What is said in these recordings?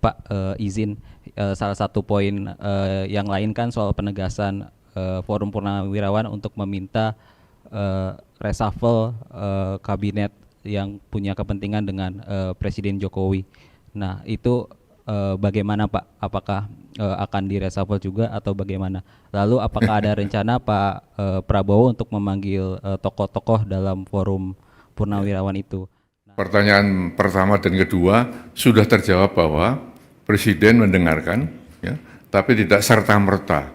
Pak, izin, salah satu poin yang lain kan soal penegasan Forum Purnawirawan untuk meminta reshuffle kabinet yang punya kepentingan dengan Presiden Jokowi. Nah, itu bagaimana Pak? Apakah akan direshuffle juga atau bagaimana? Lalu apakah ada rencana Pak Prabowo untuk memanggil tokoh-tokoh dalam Forum Purnawirawan itu? Pertanyaan pertama dan kedua sudah terjawab bahwa Presiden mendengarkan, ya, tapi tidak serta-merta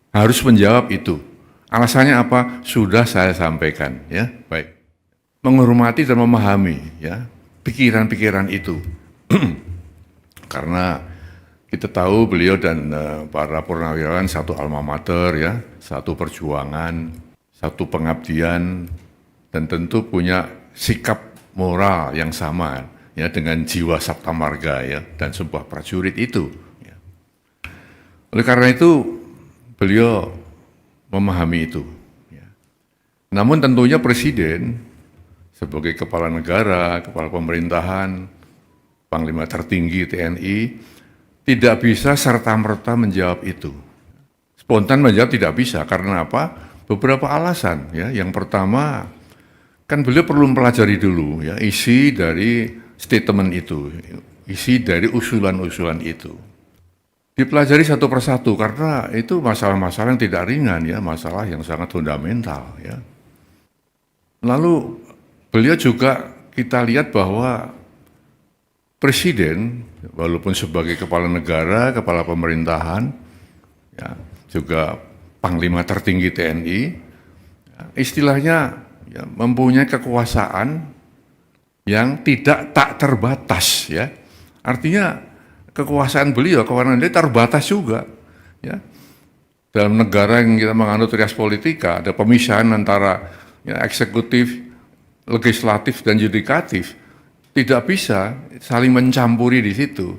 harus menjawab itu. Alasannya apa? Sudah saya sampaikan, ya. Baik. Menghormati dan memahami, ya, pikiran-pikiran itu. Karena kita tahu beliau dan para purnawirawan satu alma mater, ya, satu perjuangan, satu pengabdian, dan tentu punya sikap moral yang sama, ya, dengan jiwa sabta marga, ya, dan sebuah prajurit itu, ya. Oleh karena itu beliau memahami itu, ya. Namun tentunya Presiden sebagai kepala negara, kepala pemerintahan, Panglima tertinggi TNI tidak bisa serta-merta menjawab itu. Spontan menjawab tidak bisa, karena apa? Beberapa alasan, ya. Yang pertama, kan beliau perlu mempelajari dulu, ya, isi dari statement itu, isi dari usulan-usulan itu. Dipelajari satu persatu, karena itu masalah-masalah yang tidak ringan, ya, masalah yang sangat fundamental, ya. Lalu beliau juga kita lihat bahwa Presiden, walaupun sebagai kepala negara, kepala pemerintahan, ya, juga Panglima tertinggi TNI, ya, istilahnya, ya, mempunyai kekuasaan yang tak terbatas, ya. Artinya kekuasaan beliau, kewenangan dia terbatas juga, ya. Dalam negara yang kita menganut rias politika, ada pemisahan antara, ya, eksekutif, legislatif dan yudikatif. Tidak bisa saling mencampuri di situ.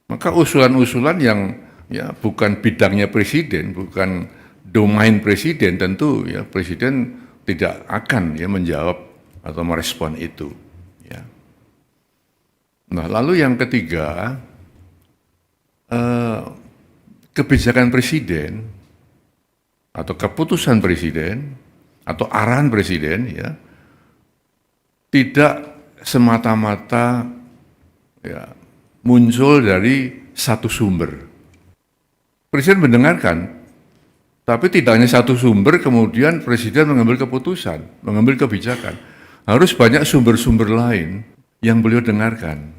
Maka usulan-usulan yang, ya, bukan bidangnya Presiden, bukan domain Presiden, tentu, ya, Presiden tidak akan, ya, menjawab atau merespon itu, ya. Nah, lalu yang ketiga, kebijakan Presiden atau keputusan Presiden atau arahan Presiden, ya, tidak semata-mata, ya, muncul dari satu sumber. Presiden mendengarkan, tapi tidak hanya satu sumber, kemudian Presiden mengambil keputusan, mengambil kebijakan. Harus banyak sumber-sumber lain yang beliau dengarkan.